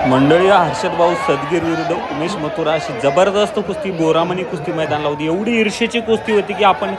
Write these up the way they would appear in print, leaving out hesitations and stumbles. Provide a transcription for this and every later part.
मंडळी हर्षद भाऊ सदगीर विरुद्ध उमेश मथुरा अशी जबरदस्त कुस्ती बोरामणी कुस्ती मैदानाला होती। एवढी ईर्षेची कुस्ती होती की आपण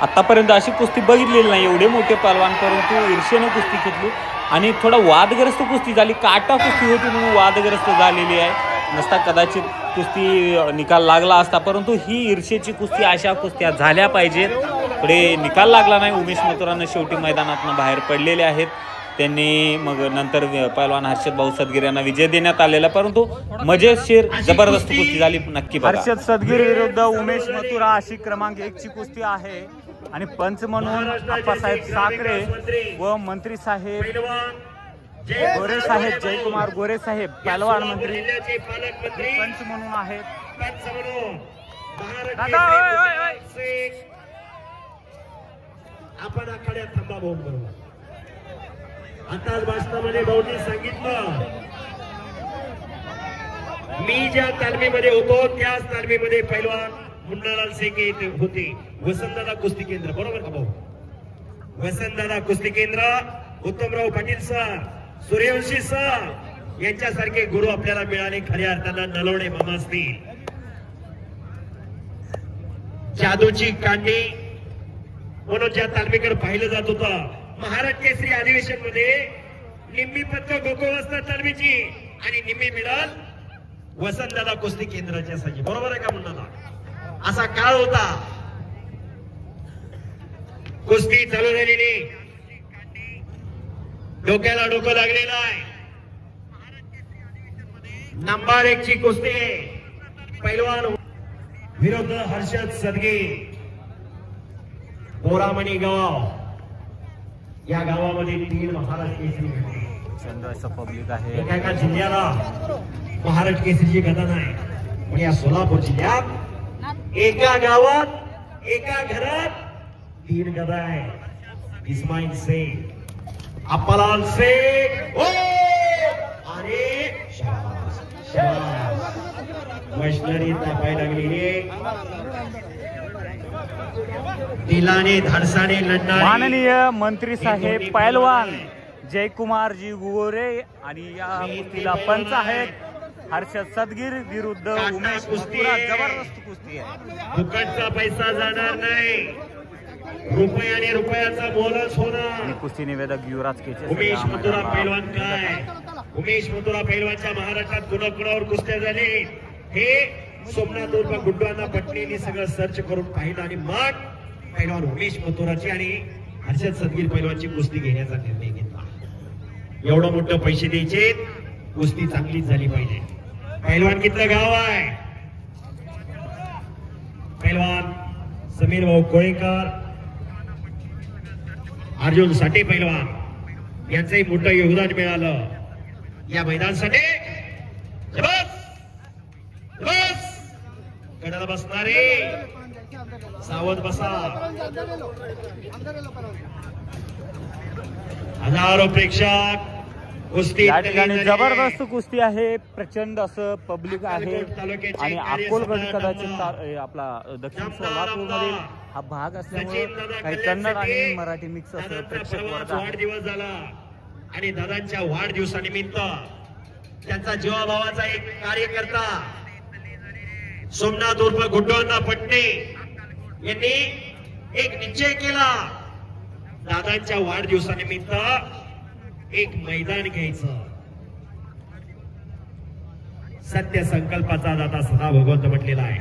आतापर्यंत अशी कुस्ती बघितलेली नाही। एवढे मोठे पहलवान परंतु ईर्षेने कुस्ती घेतली आणि थोडा वादग्रस्त कुस्ती झाली। काटा कुस्ती होती म्हणून वादग्रस्त झालेली आहे। नसता कदाचित कुस्ती निकाल लागला असता, परंतु ही ईर्षेची कुस्ती अशा कुस्त्या झाल्या पाहिजेत। पुढे निकाल लागला नाही। उमेश मथुरानं शेवटी मैदानातून बाहेर पडलेले आहेत। त्यांनी मग नंतर पहलवान हर्षद भाऊ सदगीर यांना विजय देण्यात आलेला, परंतु मजेशीर जबरदस्त कुस्ती झाली नक्की। हर्षद सदगीर विरुद्ध उमेश मथुरा अशी क्रमांक 1 ची कुस्ती आहे आणि पंच म्हणून आप्पासाहेब साखरे व मंत्री साहेब गोरे साहेब जयकुमार गोरे साहेब पहलवान मंत्री पंच म्हणून आहेत। आपण आखाड्यात थांबा भाऊ बरोबर। आताच भाषणामध्ये भाऊंनी सांगितलं, मी ज्या तालमीमध्ये होतो त्याच तालमीमध्ये पैलवान मुन्नालाल शेखे होते। वसंतदादा कुस्ती केंद्र, बरोबर का भाऊ? वसंतदादा कुस्ती केंद्र, उत्तमराव पाटील सर, सूर्यवंशी सर यांच्यासारखे गुरु आपल्याला मिळाले। खऱ्या अर्थानं नलवडे मामा असतील, जादूची कांडी म्हणून ज्या तालमीकडे पाहिलं जात होतं। महाराष्ट्र केसरी अधिवेशन मध्ये निम्मी पदक गोकुळवास्ता तालमीची आणि निम्मी मिळाल वसंतदादा कुस्ती केंद्राच्या साठी, बरोबर आहे का म्हणणार? असा काळ होता। कुस्ती चालू झालेली, डोक्याला डोकं लागलेलं आहे। नंबर 1 ची कुस्ती पैलवान विरुद्ध हर्षद सदगीर, बोरामणी गाव। या गावामध्ये 3 महाराष्ट्र केसरी घडले। पब्लिक आहे, एका जिल्ह्याला महाराष्ट्र केसरीची गदा नाही, पण या सोलापूर जिल्ह्यात एका गावात एका घरात 3 गदा आहे। इस्माईल शेख, अप्पालाल शेख आणि मशनरी तापाय लागलेली, दिलाने धाडसाने लढणारे माननीय मंत्री साहेब पहलवान जयकुमार जी गोरे आणि या कुस्तीला पंच आहेत हर्षद सदगीर विरुद्ध उमेश मथुरा। जबरदस्त कुस्ती आहे, फुकटचा पैसा जाणार नाही, रुपयाने रुपयाचा मोलच होणार। कुस्ती निवेदक युवराज केचे। उमेश मथुरा पैलवान काय? उमेश मथुरा पैलवानच्या महाराष्ट्रात कुणाकुणावर कुस्त्या झाले हे सोमनाथ उर्फ गुड्डूंना पटलेली सगळं सर्च करून पाहिलं आणि मग पैलवान उमेश मथुराची आणि हर्षद सदगीर पैलवानची कुस्ती घेण्याचा निर्णय घेतला। एवढं मोठं पैसे द्यायचे, कुस्ती चांगलीच झाली पाहिजे। पैलवान कितलं गाव आहे? पैलवान समीर भाऊ कोळेकर, अर्जुन साठे पैलवान यांचंही मोठं योगदान मिळालं या मैदानासाठी। कडाला बसणारे सावध बसा। हजारो प्रेक्षक कुस्ती या ठिकाणी जबरदस्त कुस्ती आहे। प्रचंड असं पब्लिक आहे आणि अकोलगड कदाचित आपला दक्षिण सोलापूर मधील हा भाग असल्यामुळे काही कन्नड आणि मराठी मिक्स असं प्रेक्षक वर्ग आहे। वाढदिवस झाला आणि दादांच्या वाढदिवसानिमित्त त्यांचा जीवाभावाचा एक कार्यकर्ता सोमनाथ उर्फ गुड्डूंना पटणे यांनी एक निश्चय केला, दादांच्या वाढदिवसानिमित्त एक मैदान घ्यायचं। सत्य संकल्पाचा दादा सदा भगवंत म्हटलेला आहे।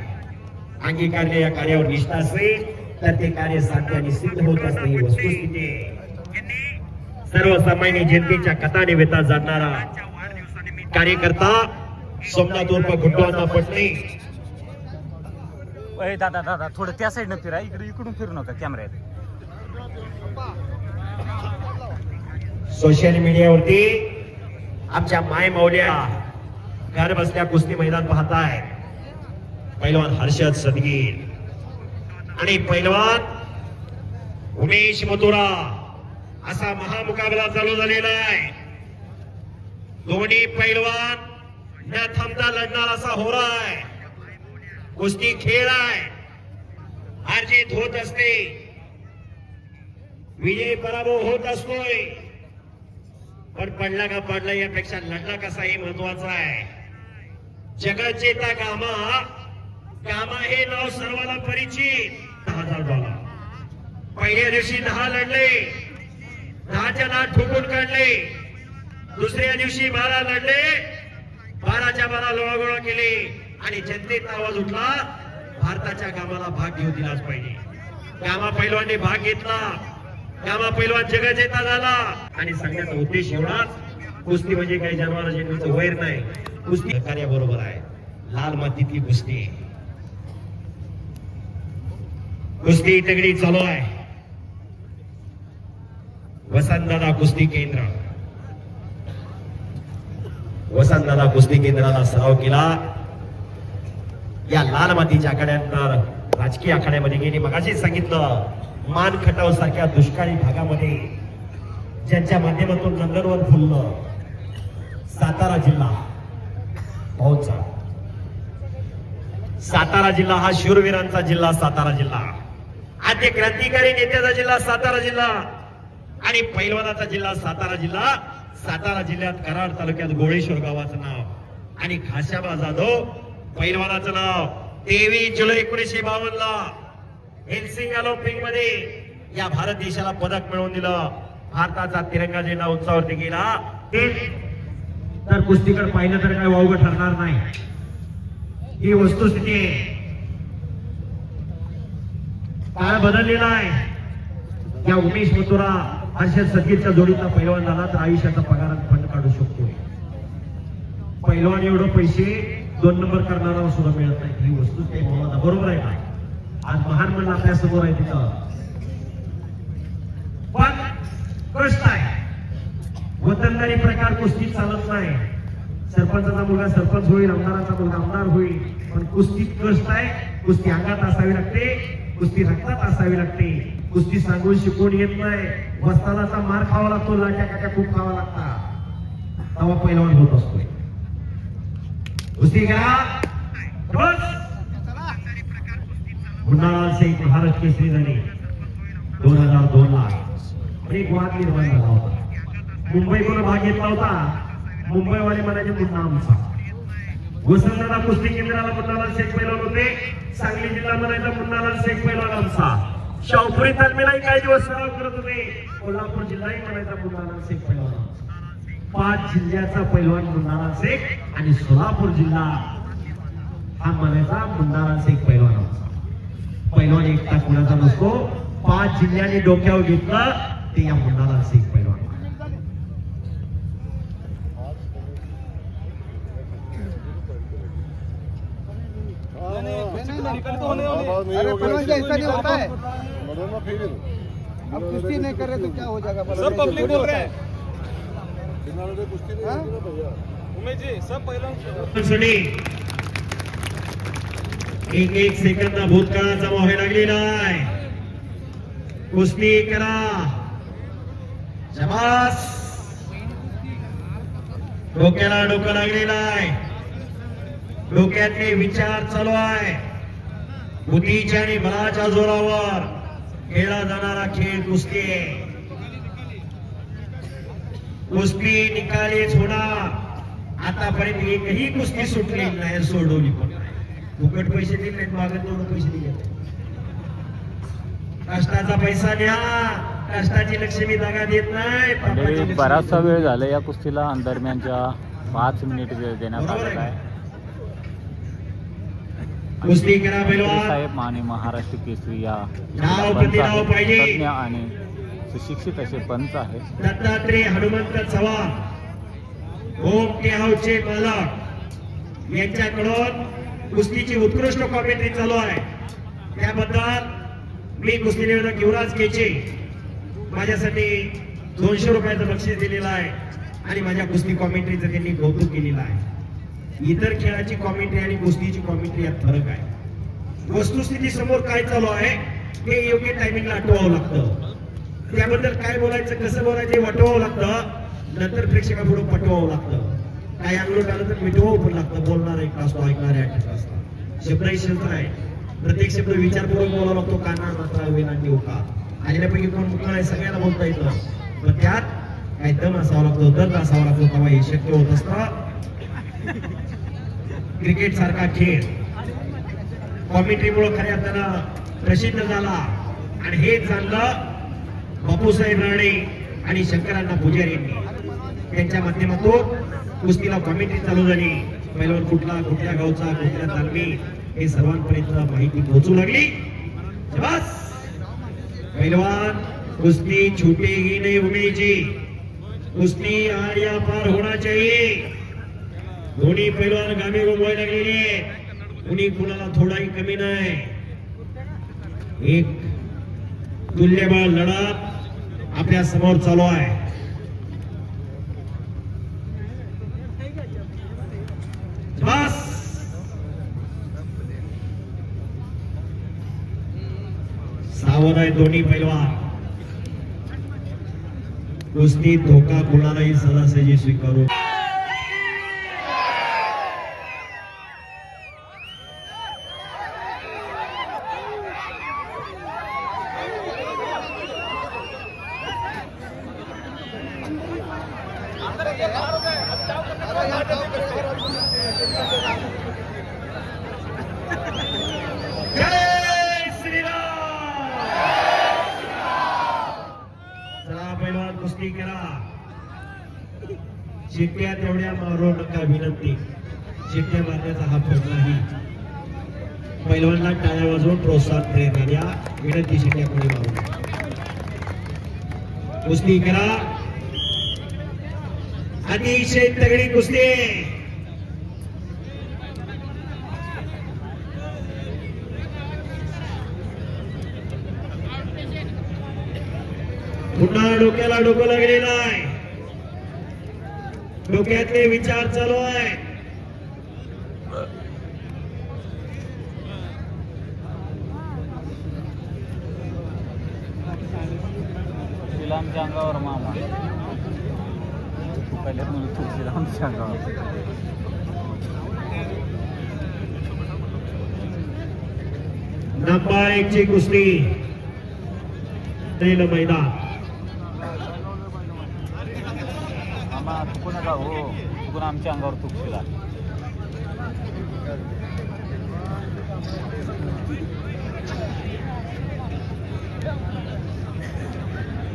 अंगीकारले या कार्यावर निष्ठा असेल तर ते कार्य साध्य आणि सिद्ध होत असते ही वस्तुस्थिती। सर्वसामान्य जनतेच्या कथाने वेता जाणणारा कार्यकर्ता सोमनाथ उर्फ गुड्डूंना पटणे। दादा दादा थोडं त्या साईडनं फिरा, इकडून फिरू नका कॅमेऱ्यात। सोशल मीडियावरती आमच्या माय मौल्या घर बसल्या कुस्ती मैदान पाहताय। पैलवान हर्षद सदगीर आणि पैलवान उमेश मथुरा असा महामुकाबला चालू झालेला आहे। दोन्ही पैलवान न थांबता लढणार असा होरा आहे। कुस्ती खेळ आहे, हार जीत होत असते, विजय पराभव होत असतोय, पण पडला का पडला यापेक्षा लढला कसा हे महत्वाचं आहे. जगचेता गामा, गामा हे नाव सर्वांना परिचित. $10,000 पहिल्या दिवशी 10 लढले, 10च्या 10 ठोकून काढले. दुसऱ्या दिवशी 12 लढले, 12च्या 12 लोळागोळा केले आणि जनतेचा आवाज उठला, भारताच्या गामाला भाग घेऊ दिलाच पाहिजे. गामा पैलवानने भाग घेतला, गामा पैलवान जगजेता झाला. आणि सांगण्याचा उद्देश एवढाच, कुस्ती म्हणजे काही जनावर जन्मीचं वैर नाही, कुस्ती कार्याबरोबर आहे. लाल मातीतली कुस्ती, कुस्ती तगडी चालू आहे. वसंतदादा कुस्ती केंद्र, वसंतदादा कुस्ती केंद्राला सराव केला. या लाल मातीच्या आखाड्यानंतर राजकीय आखाड्यामध्ये गेली. मगाशी सांगितलं, मान खटाव सारख्या दुष्काळी भागामध्ये ज्यांच्या माध्यमातून नंदनवन फुललं, सातारा जिल्हा भाऊचा. सातारा जिल्हा हा शूरवीरांचा जिल्हा. सातारा जिल्हा आद्य क्रांतिकारी नेत्याचा जिल्हा सातारा जिल्हा आणि पैलवानाचा जिल्हा सातारा जिल्हा. सातारा जिल्ह्यात कराड तालुक्यात गोळेश्वर गावाचं नाव आणि खाशाबा जाधव पैलवानाचं नाव. 23 जुलै 1952 ला हेल्सिंकी ऑलिम्पिक मध्ये या भारत देशाला पदक मिळवून दिलं. भारताचा तिरंगा झेंडा उंचावरती गेला. तर कुस्तीकडे पाहिलं तर काय वावगं ठरणार नाही, ही वस्तुस्थिती आहे. काळ बदललेला आहे. या उमेश मथुरा हर्षद सदगीरच्या जोडीचा पैलवान झाला तर आयुष्याचा पगारात फंड काढू शकतो. पैलवान एवढं पैसे 2 नंबर करणारा सुद्धा मिळत नाही, ही वस्तुस्थिती आहे. बरोबर आहे का? आज महान म्हणलं आपल्या समोर आहे तिथं, पण कष्ट आहे. वतनदारी प्रकार कुस्ती चालत नाही. सरपंचाचा मुलगा सरपंच होईल, आमदाराचा मुलगा आमदार होईल, पण कुस्तीत कष्ट आहे. कुस्ती अंगात असावी लागते, कुस्ती रक्तात असावी लागते. कुस्ती सांगून शिकवून येत नाही. वस्तादाचा मार खावा लागतो, लाट्या काट्या खूप खावा लागतात, तेव्हा पैलवान होत असतो. कुस्ती करा. मुन्नालाल शेख महाराष्ट्र केसरी झाली 2002 ला. एक वाद निर्माण झाला होता. मुंबईकडून भाग घेतला होता. मुंबईवाले म्हणायचे मुन्ना आमचा. वसंतदादा कुस्ती केंद्राला मुन्नालाल शेख पैलवान होते. सांगली जिल्हा म्हणायचा मुन्नालाल शेख पैलवान आमचा. शाहपुरी तालमीलाही काही दिवस सराव करत होते. कोल्हापूर जिल्हाही म्हणायचा मुन्नालाल शेख पैलवान आमचा. 5 जिल्ह्याचा पैलवान मुन्नालाल शेख आणि सोलापूर जिल्हा हा म्हणायचा मुन्नालाल शेख पैलवान आमचा. पैलवान एकटा कुणाचा नसतो. 5 जिल्ह्यांनी डोक्यावर घेतलं ते या मुन्नालाल शेख पैलवान. अरे पैलवान जी ऐसा नहीं होता है, अब कुश्ती नहीं कर रहे तो क्या हो जाएगा? सब पब्लिक बोल रहे हैं उमेश जी, सब पैलवान एक सेकंद भूतकाळाचा मोह लागलेला आहे. कुस्ती करा. शबास. डोक्याला डोकं लागलेलं आहे. डोक्यातले विचार चालू आहे. बुद्धीच्या आणि बलाच्या जोरावर खेळला जाणारा खेळ कुस्ती. कुस्ती निकालीच होणार. आतापर्यंत एकही कुस्ती सुटली नाही, सोडवली पण नाही. फुकट पैसे दिले नाहीत, मागत तेवढं पैसे दिले. कष्टाचा पैसा द्या, कष्टाची लक्ष्मी दगा देत नाही. बराचसा वेळ झाला या कुस्तीला. दरम्यानच्या 5 मिनिट वेळ देण्यात आलेला आहे. कुस्ती करा पैलवान साहेब आणि महाराष्ट्र केसरी या नाव प्रतिनाव पाहिजे. तज्ञ आणि सुशिक्षित असे पंच आहेत. दत्तात्रय हनुमंत चव्हाण, होम टेहाऊसचे मालक यांच्याकडून कुस्तीची उत्कृष्ट कॉमेंट्री चालू आहे. त्याबद्दल मी कुस्ती निवेदक युवराज केचे माझ्यासाठी 200 रुपयाचं बक्षीस दिलेलं आहे आणि माझ्या कुस्ती कॉमेंट्रीचं त्यांनी कौतुक केलेलं आहे. इतर खेळाची कॉमेंट्री आणि कुस्तीची कॉमेंट्री यात फरक आहे. वस्तुस्थिती समोर काय चालू आहे हे योग्य टायमिंगला आठवावं लागतं. त्याबद्दल काय बोलायचं, कसं बोलायचं वाटवावं लागतं. नंतर प्रेक्षकापुढे पटवावं लागतं. काय अंगलोट आलं तर मिटवावं पण लागतं. बोलणार एक असतो, ऐकणारे 8 असतात. शब्दही शब्द आहे. प्रत्येक शब्द विचारपूर्वक बोलावा लागतो. काना मात्रा वेलांटी उकार आलेल्यापैकी कोण मुलं आहे सगळ्यांना बोलता येतं. पण त्यात काय दम असावा लागतो, दर्द असावा लागतो, तेव्हा हे शक्य होत असतं. क्रिकेट सारखा खेळ कॉमेंट्रीमुळे खऱ्या अर्थानं प्रसिद्ध झाला आणि हेच जाणलं बापूसाहेब राणे आणि शंकरांना पुजारी यांनी. त्यांच्या माध्यमातून कुस्तीला कॉमेंट्री चालू झाली. पहिल्यावर कुठला, कुठल्या गावचा, कुठल्या तालमी, हे सर्वांपर्यंत माहिती पोहोचू लागली. बस पहिलवान कुस्ती छूटेगी नहीं उमेश जी, कुस्ती आर्या पार होना चाहिए. दोन्ही पैलवान गामी गोमवायला लागलेले, कुणी कुणाला थोडाही कमी नाही. एक तुल्यबळ लढत आपल्या समोर चालू आहे. बस सावध आहे दोन्ही पैलवान. कुस्तीत धोका कुणालाही सहजासहजी स्वीकारू. कुस्ती करा, शिट्ट्या तेवढ्या मारू नका विनंती. शिट्ट्या मारण्याचा हा फट नाही. पैलवानला टाळ्या वाजवून प्रोत्साहन प्रेरणा द्या. विनंती, शिट्ट्या कोणी मारू नका. कुस्ती करा, अतिशय तगडी कुस्ती. पुन्हा डोक्याला डोकं लागलेलं आहे, डोक्यातले विचार चालू आहे. श्रीरामच्या अंगावर मामा पहिले म्हणून तू श्रीरामच्या अंगावर. नंबर 1 ची कुस्ती मैदान. चुकू नका हो, चुकून आमच्या अंगावर तुकशीला.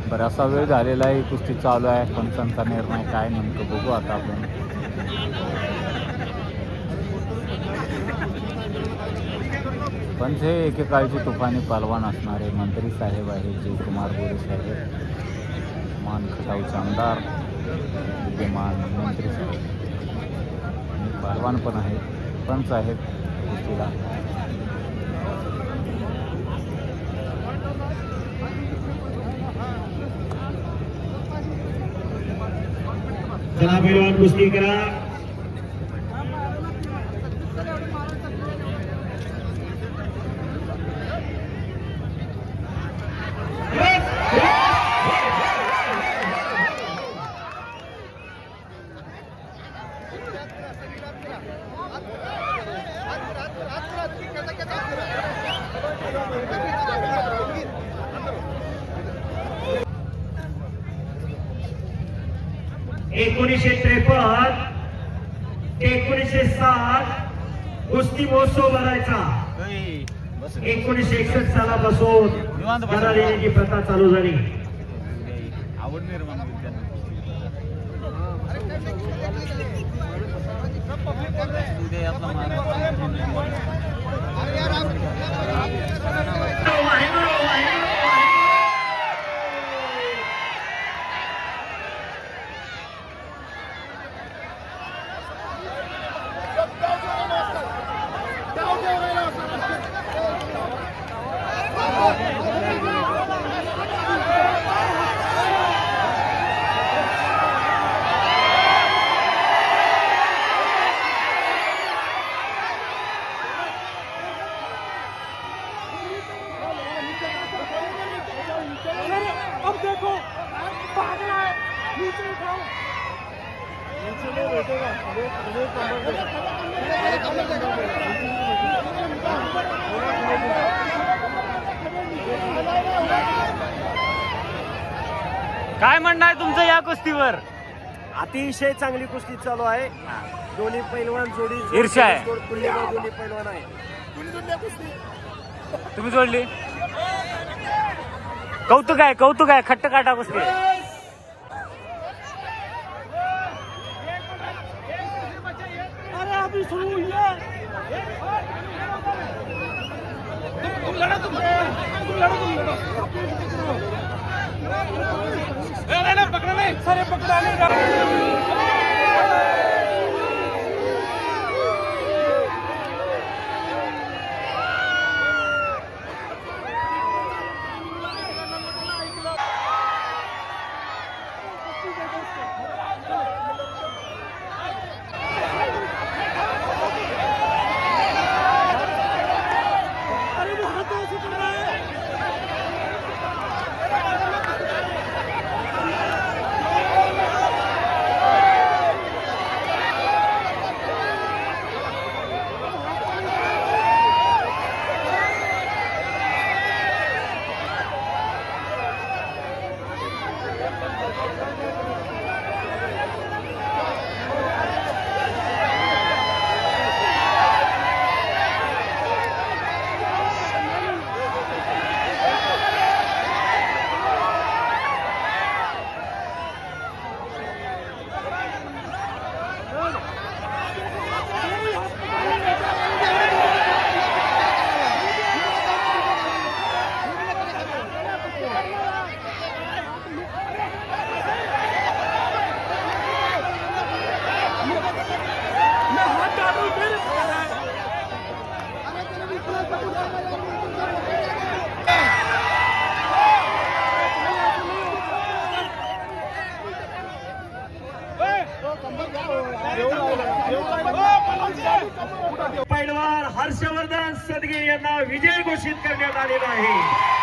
बराचसा वेळ झालेला आहे, कुस्ती चालू आहे. पंचांचा निर्णय काय नेमकं बघू आता आपण. पंच हे एकेकाळचे तुफानी पहलवान असणारे मंत्री साहेब आहेत, जयकुमार गोरे साहेब, मान खटावचे आमदार, विद्यमान मंत्री साहेब, पहलवान पण आहेत, पंच आहेत कुस्तीला. चला पैलवान कुस्ती करा. ते 1907 कुस्ती महोत्सव भरायचा. 1961 सालापासून करारी प्रथा चालू झाली. आवड निर्माण अब देखो पागला है, नीचे उठाओ, नीचे नहीं बैठेगा. काय म्हणणं आहे तुमचं या कुस्तीवर? अतिशय चांगली कुस्ती चालू आहे. दोन्ही पैलवान जोडी ईर्ष्या आहे. दोन्ही पैलवान आहे. तुम्ही जोडली. कौतुक आहे खट्ट काटा कुस्ती. अरे अभी शुरू हुई है. तुम लड़ो. नहीं पकड़ा नहीं. सर पकड़ा नहीं. पैलवान हर्षवर्धन सदगीर यांना विजय घोषित करण्यात आलेला आहे.